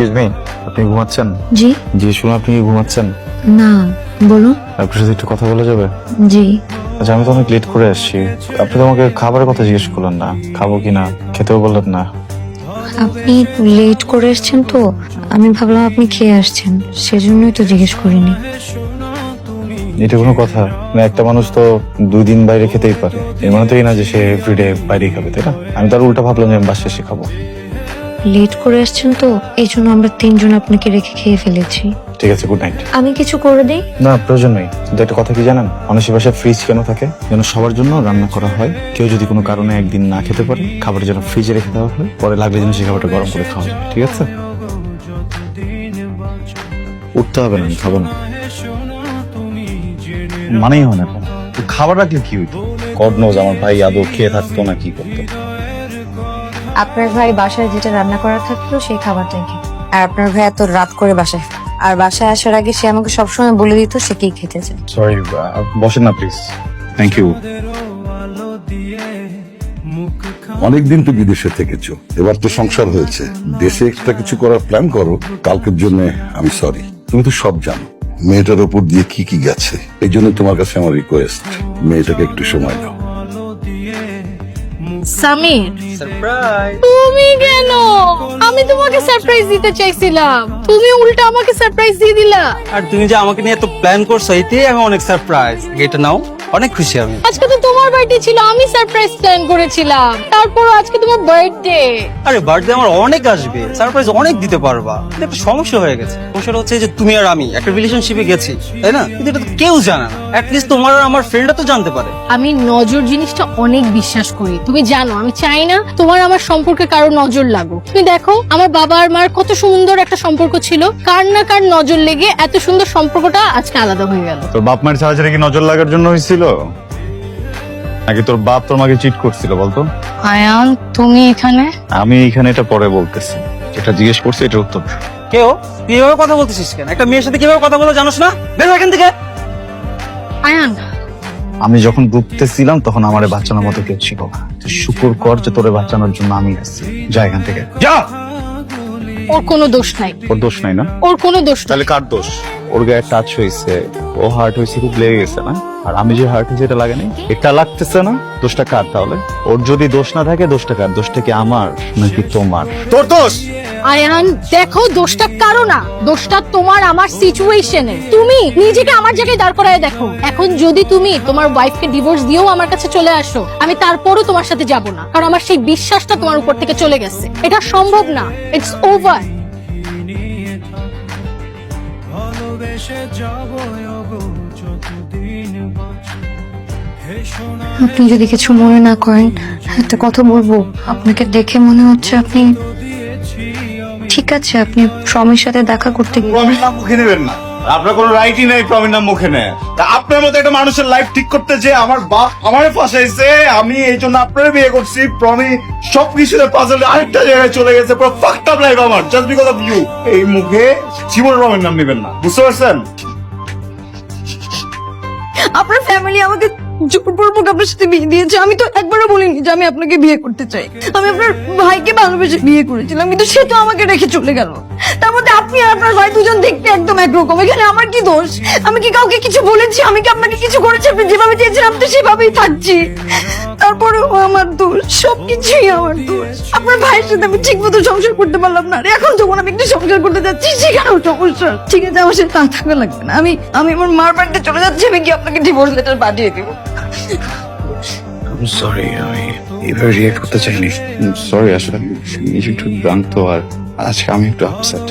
Excuse me, আপনি ঘুমাচ্ছেন? জি জি শুনুন, আপনি কি ঘুমাচ্ছেন? না, বলুন। আপনার সাথে একটু কথা বলা যাবে? জি আচ্ছা, আমি তো অনেক লেট করে আসছি। আপনি তো আমাকে খাবারের কথা জিজ্ঞেস করলেন না, খাবো কিনা, খেতেও বললেন না। আপনি লেট করে এসেছেন তো আমি ভাবলাম আপনি খেয়ে আসছেন, সেজন্যই তো জিজ্ঞেস করিনি। এটা কোনো কথা না? একটা মানুষ তো 2 দিন বাইরে খেতেই পারে, এর মানে তো এই না যে সে এভরিডে বাইরেই খাবে, তাই না? আমি তার উল্টা ভাবলাম যে আমি বাসায় এসে খাবো। লেট করে এসেছেন তো এই জন্য আমরা 3 জন আপনাকে রেখে খেয়ে ফেলেছি। ঠিক আছে, গুড নাইট। আমি কিছু করে দিই? না, প্রয়োজন নেই। কিন্তু একটা কথা কি জানেন, মানুষের বাসায় ফ্রিজ কেন থাকে? যেন সবার জন্য রান্না করা হয়। কেউ যদি কোনো কারণে একদিন না খেতে পারে, খাবার যেন ফ্রিজে রেখে দেওয়া হয়, পরে লাগলে যেন সেই খাবারটা গরম করে খাওয়া যায়। ঠিক আছে? উঠতে হবে না, আমি খাবো না। মানেই হয় না। খাবার রাখলে কি হইতো? গড নোজ আমার ভাই আদৌ খেয়ে থাকতো না কি করতো। আপনার ভাই বাসায় যেটা রান্না করা থাকতো সেই খাবারটাই খেত। আর আপনার ভাই এত রাত করে বাসায়, আর বাসায় আসার আগে সে আমাকে সবসময় বলে দিত সে কি খেতে চায়। সরি, বসেন না প্লিজ। Thank you. অনেকদিন তো বিদেশে থেকেছো, এবার তো সংসার হয়েছে, দেশে এক্সট্রা কিছু করার প্ল্যান করো। কালকের জন্য আমি সরি, তুমি তো সব জানো মেয়েটার উপর দিয়ে কি কি গেছে। এই জন্য তোমার কাছে আমার রিকোয়েস্ট, মেয়েটাকে একটু সময় দাও। সামির, তুমি কেন? আমি তোমাকে সারপ্রাইজ দিতে চাইছিলাম, তুমি উল্টা আমাকে সারপ্রাইজ দিয়ে দিলা। আর তুমি যে আমাকে নিয়ে এত প্ল্যান করছো, এতেই আমি অনেক সারপ্রাইজ। এটা নাও, অনেক খুশি আমি। আজকে তো তোমার বার্থডে ছিল, আমি সারপ্রাইজ প্ল্যান করেছিলাম, তারপর আজকে তোমার বার্থডে। আরে বার্থডে আমার অনেক আসবে, সারপ্রাইজ অনেক দিতে পারবা। কিন্তু একটা সমস্যা হয়ে গেছে। সমস্যাটা হচ্ছে যে তুমি আর আমি একটা রিলেশনশিপে গেছি, তাই না? কিন্তু এটা তো কেউ জানে না। অ্যাটলিস্ট তোমার আর আমার ফ্রেন্ডরা তো জানতে পারে। আমি নজর জিনিসটা অনেক বিশ্বাস করি, তুমি জানো। আমি চাই না তোমার আমার সম্পর্কে কারো নজর লাগুক। তুমি দেখো আমার বাবা আর মার কত সুন্দর একটা সম্পর্ক ছিল, কার না কার নজর লেগে এত সুন্দর সম্পর্কটা আজকে আলাদা হয়ে গেল। তোর বাপ মায়ের ছাড়াছাড়ি কি নজর লাগার জন্য হয়েছিল, নাকি তোর বাপ তোর মাকে চিট করছিল বলতো? আয়ান, তুমি এখানে? আমি এইখানে এটা পরে বলতেছি, যেটা জিজ্ঞেস করছি এটার উত্তর। কেউ তুই এভাবে কথা বলতেছিস কেন? একটা মেয়ের সাথে কিভাবে কথা বলে জানোস না? বের হ এখান থেকে। আয়ান, আমি যখন ডুবতেছিলাম তখন আমার বাঁচানোর মতো কেউ ছিল না। তুই শুকুর কর যে তোরে বাঁচানোর জন্য আমি আছি। যা এখান থেকে, যা। ওর কোনো দোষ নাই, ওর দোষ নাই না? ওর কোনো দোষ নাই। তাহলে কার দোষ? ওর গায়ে টাচ হয়েছে, ও হার্ট হয়েছে, খুব লেগে গেছে না? আর আমি যে হার্ট হয়েছে এটা লাগে নাই, এটা লাগতেছে না? দোষটা কার তাহলে? ওর যদি দোষ না থাকে দোষটা কার? দোষটা কি আমার নাকি তোমার? তোর দোষ। আয়ান দেখো, দোষটা কারো না, দোষটা তোমার আমার সিচুয়েশনে। তুমি নিজেকে আমার জায়গায় দাঁড় করায় দেখো। এখন যদি তুমি তোমার ওয়াইফকে ডিভোর্স দিয়েও আমার কাছে চলে আসো, আমি তারপরও তোমার সাথে যাব না, কারণ আমার সেই বিশ্বাসটা তোমার উপর থেকে চলে গেছে। এটা সম্ভব না, ইটস ওভার। আপনি যদি কিছু মনে না করেন একটা কথা বলবো। আপনাকে দেখে মনে হচ্ছে আপনি ঠিক আছে। আপনি প্রমির সাথে দেখা করতে প্রমির নাম মুখে নেবেন না, আপনার কোনো রাইটই নেই প্রমির নাম মুখে নেয়। তা আপনার মতো একটা মানুষের লাইফ ঠিক করতে যে আমার বাপ আমারে ফাঁসাইছে, আমি এই জন্য আপনার বিয়ে করছি। প্রমি সবকিছুতে পাজলে আরেকটা জায়গায় চলে গেছে, পুরো ফাকড আপ লাইফ আমার, জাস্ট বিকজ অফ ইউ। এই মুখে জীবন প্রমির নাম নেবেন না, বুঝতে পারছেন? আপনার ফ্যামিলি আমাকে জোরপূর্বক আপনার সাথে বিয়ে দিয়েছে। আমি তো একবারও বলিনি যে আমি আপনাকে বিয়ে করতে চাই। আমি আপনার ভাইকে ভালোবেসে বিয়ে করেছিলাম, কিন্তু সে তো আমাকে রেখে চলে গেল। তার মধ্যে আপনি আর আপনার ভাই দুজন দেখতে একদম একরকম। এখানে আমার কি দোষ? আমি কি কাউকে কিছু বলেছি? আমি কি আপনাকে কিছু করেছি? আপনি যেভাবে চেয়েছিলাম তো সেভাবেই থাকছি। তারপরেও আমার দোষ, সবকিছুই আমার দোষ। আপনার ভাইয়ের সাথে আমি ঠিক মতো সংসার করতে পারলাম না, আর এখন যখন আমি একটু সংসার করতে যাচ্ছি সেখানেও সমস্যা। ঠিক আছে, আমার সাথে থাকা লাগবে না। আমি আমার মার বাড়িতে চলে যাচ্ছি। আমি কি আপনাকে ডিভোর্স লেটার পাঠিয়ে দিব? সরি, আমি এভাবে রিয়েক্ট করতে চাইনি। সরি, আসলে নিজে একটু জানতো, আর আজকে আমি একটু আপসেট।